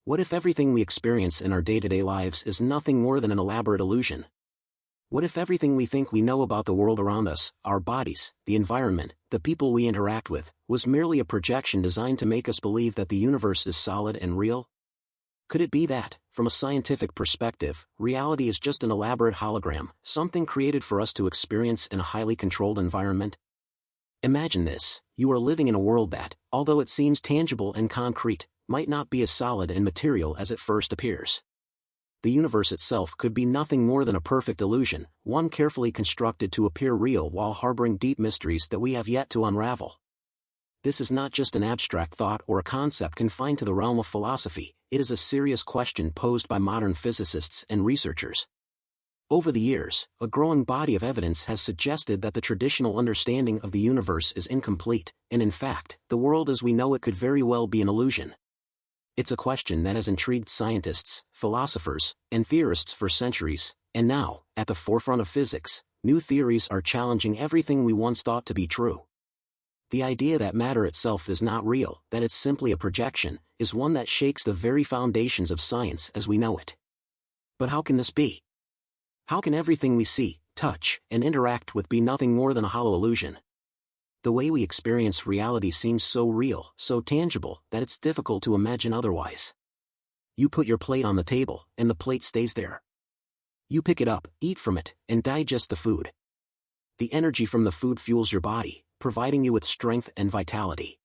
What if everything we experience in our day-to-day lives is nothing more than an elaborate illusion? What if everything we think we know about the world around us, our bodies, the environment, the people we interact with, was merely a projection designed to make us believe that the universe is solid and real? Could it be that, from a scientific perspective, reality is just an elaborate hologram, something created for us to experience in a highly controlled environment? Imagine this: you are living in a world that, although it seems tangible and concrete, might not be as solid and material as it first appears. The universe itself could be nothing more than a perfect illusion, one carefully constructed to appear real while harboring deep mysteries that we have yet to unravel. This is not just an abstract thought or a concept confined to the realm of philosophy, it is a serious question posed by modern physicists and researchers. Over the years, a growing body of evidence has suggested that the traditional understanding of the universe is incomplete, and in fact, the world as we know it could very well be an illusion. It's a question that has intrigued scientists, philosophers, and theorists for centuries, and now, at the forefront of physics, new theories are challenging everything we once thought to be true. The idea that matter itself is not real, that it's simply a projection, is one that shakes the very foundations of science as we know it. But how can this be? How can everything we see, touch, and interact with be nothing more than a hollow illusion? The way we experience reality seems so real, so tangible, that it's difficult to imagine otherwise. You put your plate on the table, and the plate stays there. You pick it up, eat from it, and digest the food. The energy from the food fuels your body, providing you with strength and vitality.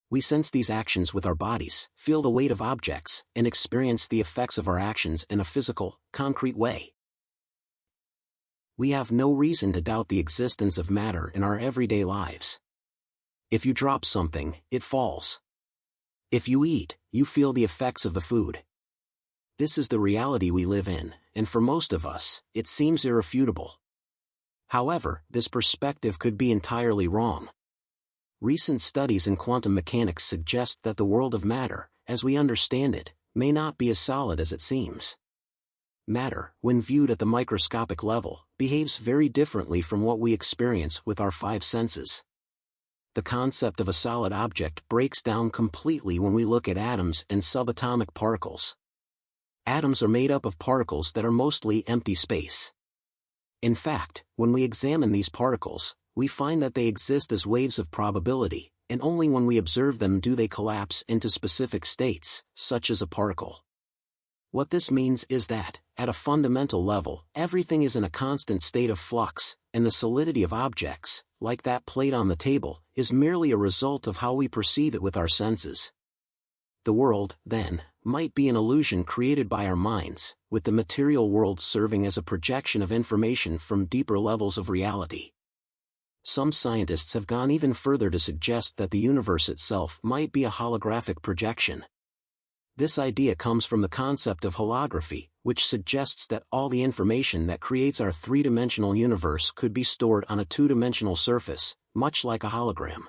We sense these actions with our bodies, feel the weight of objects, and experience the effects of our actions in a physical, concrete way. We have no reason to doubt the existence of matter in our everyday lives. If you drop something, it falls. If you eat, you feel the effects of the food. This is the reality we live in, and for most of us, it seems irrefutable. However, this perspective could be entirely wrong. Recent studies in quantum mechanics suggest that the world of matter, as we understand it, may not be as solid as it seems. Matter, when viewed at the microscopic level, behaves very differently from what we experience with our five senses. The concept of a solid object breaks down completely when we look at atoms and subatomic particles. Atoms are made up of particles that are mostly empty space. In fact, when we examine these particles, we find that they exist as waves of probability, and only when we observe them do they collapse into specific states, such as a particle. What this means is that, at a fundamental level, everything is in a constant state of flux, and the solidity of objects, like that plate on the table, is merely a result of how we perceive it with our senses. The world, then, might be an illusion created by our minds, with the material world serving as a projection of information from deeper levels of reality. Some scientists have gone even further to suggest that the universe itself might be a holographic projection. This idea comes from the concept of holography, which suggests that all the information that creates our three-dimensional universe could be stored on a two-dimensional surface, much like a hologram.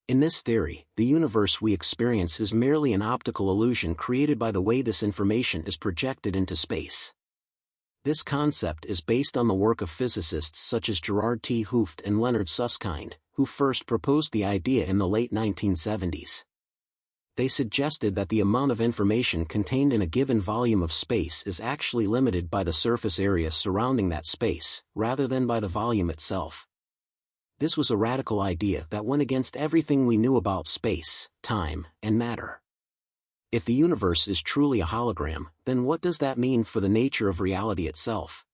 In this theory, the universe we experience is merely an optical illusion created by the way this information is projected into space. This concept is based on the work of physicists such as Gerard T. Hooft and Leonard Susskind, who first proposed the idea in the late 1970s. They suggested that the amount of information contained in a given volume of space is actually limited by the surface area surrounding that space, rather than by the volume itself. This was a radical idea that went against everything we knew about space, time, and matter. If the universe is truly a hologram, then what does that mean for the nature of reality itself?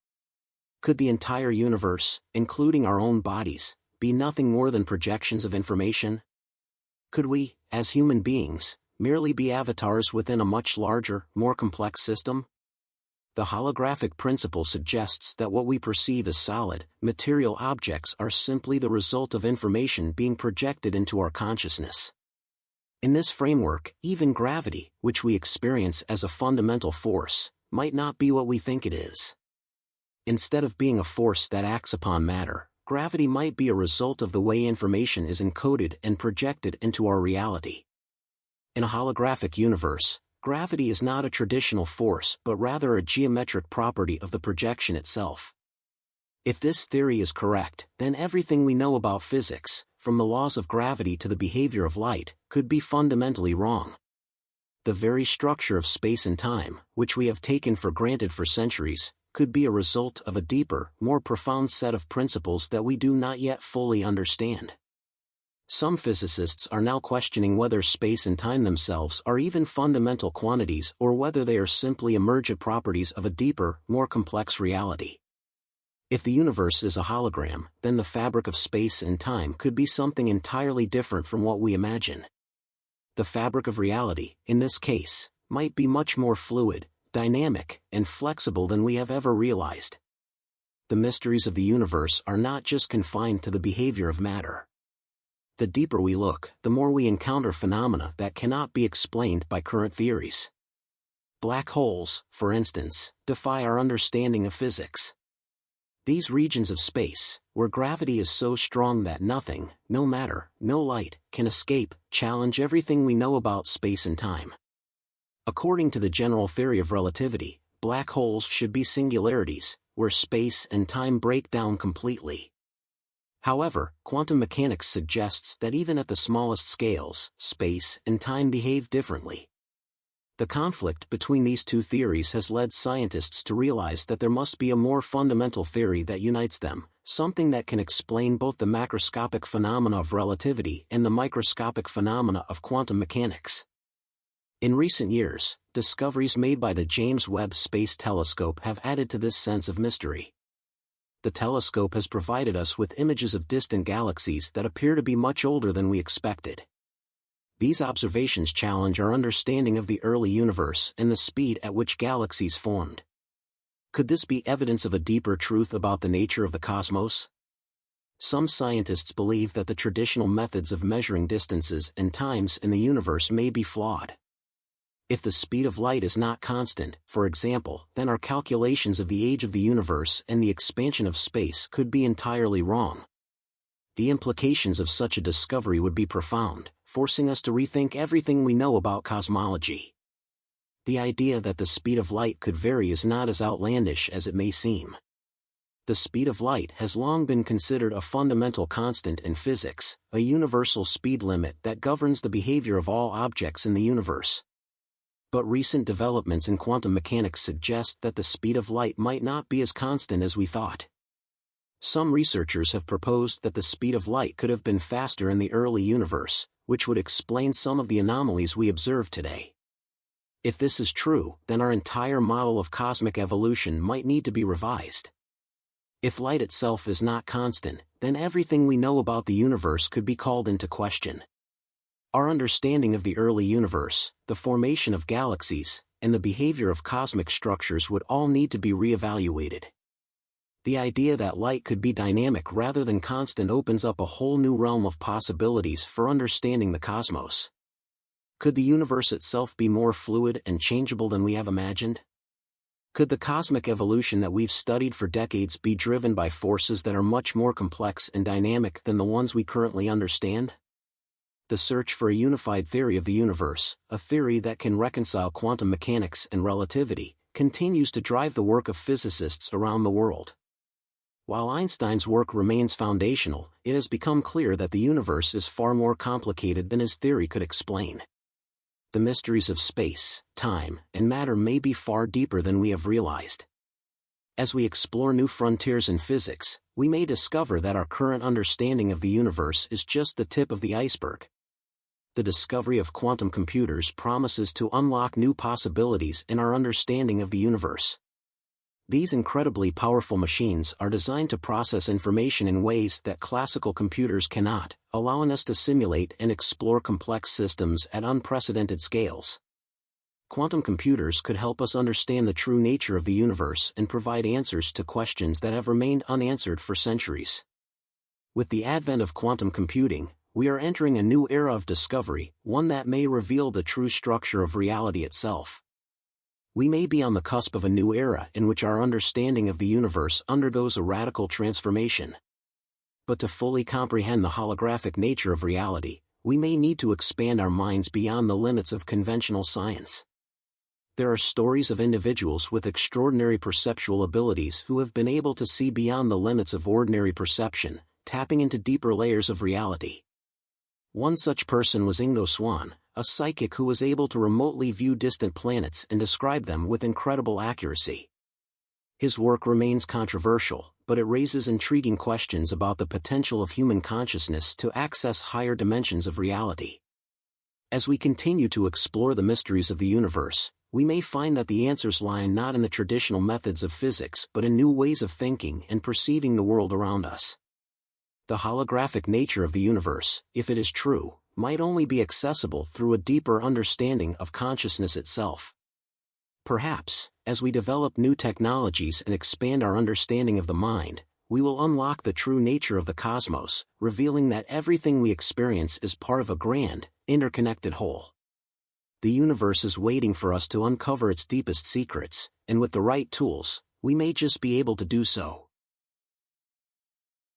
Could the entire universe, including our own bodies, be nothing more than projections of information? Could we, as human beings, merely be avatars within a much larger, more complex system? The holographic principle suggests that what we perceive as solid, material objects are simply the result of information being projected into our consciousness. In this framework, even gravity, which we experience as a fundamental force, might not be what we think it is. Instead of being a force that acts upon matter, gravity might be a result of the way information is encoded and projected into our reality. In a holographic universe, gravity is not a traditional force but rather a geometric property of the projection itself. If this theory is correct, then everything we know about physics, from the laws of gravity to the behavior of light, could be fundamentally wrong. The very structure of space and time, which we have taken for granted for centuries, could be a result of a deeper, more profound set of principles that we do not yet fully understand. Some physicists are now questioning whether space and time themselves are even fundamental quantities or whether they are simply emergent properties of a deeper, more complex reality. If the universe is a hologram, then the fabric of space and time could be something entirely different from what we imagine. The fabric of reality, in this case, might be much more fluid, dynamic, and flexible than we have ever realized. The mysteries of the universe are not just confined to the behavior of matter. The deeper we look, the more we encounter phenomena that cannot be explained by current theories. Black holes, for instance, defy our understanding of physics. These regions of space, where gravity is so strong that nothing, no matter, no light, can escape, challenge everything we know about space and time. According to the general theory of relativity, black holes should be singularities, where space and time break down completely. However, quantum mechanics suggests that even at the smallest scales, space and time behave differently. The conflict between these two theories has led scientists to realize that there must be a more fundamental theory that unites them, something that can explain both the macroscopic phenomena of relativity and the microscopic phenomena of quantum mechanics. In recent years, discoveries made by the James Webb Space Telescope have added to this sense of mystery. The telescope has provided us with images of distant galaxies that appear to be much older than we expected. These observations challenge our understanding of the early universe and the speed at which galaxies formed. Could this be evidence of a deeper truth about the nature of the cosmos? Some scientists believe that the traditional methods of measuring distances and times in the universe may be flawed. If the speed of light is not constant, for example, then our calculations of the age of the universe and the expansion of space could be entirely wrong. The implications of such a discovery would be profound, forcing us to rethink everything we know about cosmology. The idea that the speed of light could vary is not as outlandish as it may seem. The speed of light has long been considered a fundamental constant in physics, a universal speed limit that governs the behavior of all objects in the universe. But recent developments in quantum mechanics suggest that the speed of light might not be as constant as we thought. Some researchers have proposed that the speed of light could have been faster in the early universe, which would explain some of the anomalies we observe today. If this is true, then our entire model of cosmic evolution might need to be revised. If light itself is not constant, then everything we know about the universe could be called into question. Our understanding of the early universe, the formation of galaxies, and the behavior of cosmic structures would all need to be re-evaluated. The idea that light could be dynamic rather than constant opens up a whole new realm of possibilities for understanding the cosmos. Could the universe itself be more fluid and changeable than we have imagined? Could the cosmic evolution that we've studied for decades be driven by forces that are much more complex and dynamic than the ones we currently understand? The search for a unified theory of the universe, a theory that can reconcile quantum mechanics and relativity, continues to drive the work of physicists around the world. While Einstein's work remains foundational, it has become clear that the universe is far more complicated than his theory could explain. The mysteries of space, time, and matter may be far deeper than we have realized. As we explore new frontiers in physics, we may discover that our current understanding of the universe is just the tip of the iceberg. The discovery of quantum computers promises to unlock new possibilities in our understanding of the universe. These incredibly powerful machines are designed to process information in ways that classical computers cannot, allowing us to simulate and explore complex systems at unprecedented scales. Quantum computers could help us understand the true nature of the universe and provide answers to questions that have remained unanswered for centuries. With the advent of quantum computing, we are entering a new era of discovery, one that may reveal the true structure of reality itself. We may be on the cusp of a new era in which our understanding of the universe undergoes a radical transformation. But to fully comprehend the holographic nature of reality, we may need to expand our minds beyond the limits of conventional science. There are stories of individuals with extraordinary perceptual abilities who have been able to see beyond the limits of ordinary perception, tapping into deeper layers of reality. One such person was Ingo Swann, a psychic who was able to remotely view distant planets and describe them with incredible accuracy. His work remains controversial, but it raises intriguing questions about the potential of human consciousness to access higher dimensions of reality. As we continue to explore the mysteries of the universe, we may find that the answers lie not in the traditional methods of physics but in new ways of thinking and perceiving the world around us. The holographic nature of the universe, if it is true, might only be accessible through a deeper understanding of consciousness itself. Perhaps, as we develop new technologies and expand our understanding of the mind, we will unlock the true nature of the cosmos, revealing that everything we experience is part of a grand, interconnected whole. The universe is waiting for us to uncover its deepest secrets, and with the right tools, we may just be able to do so.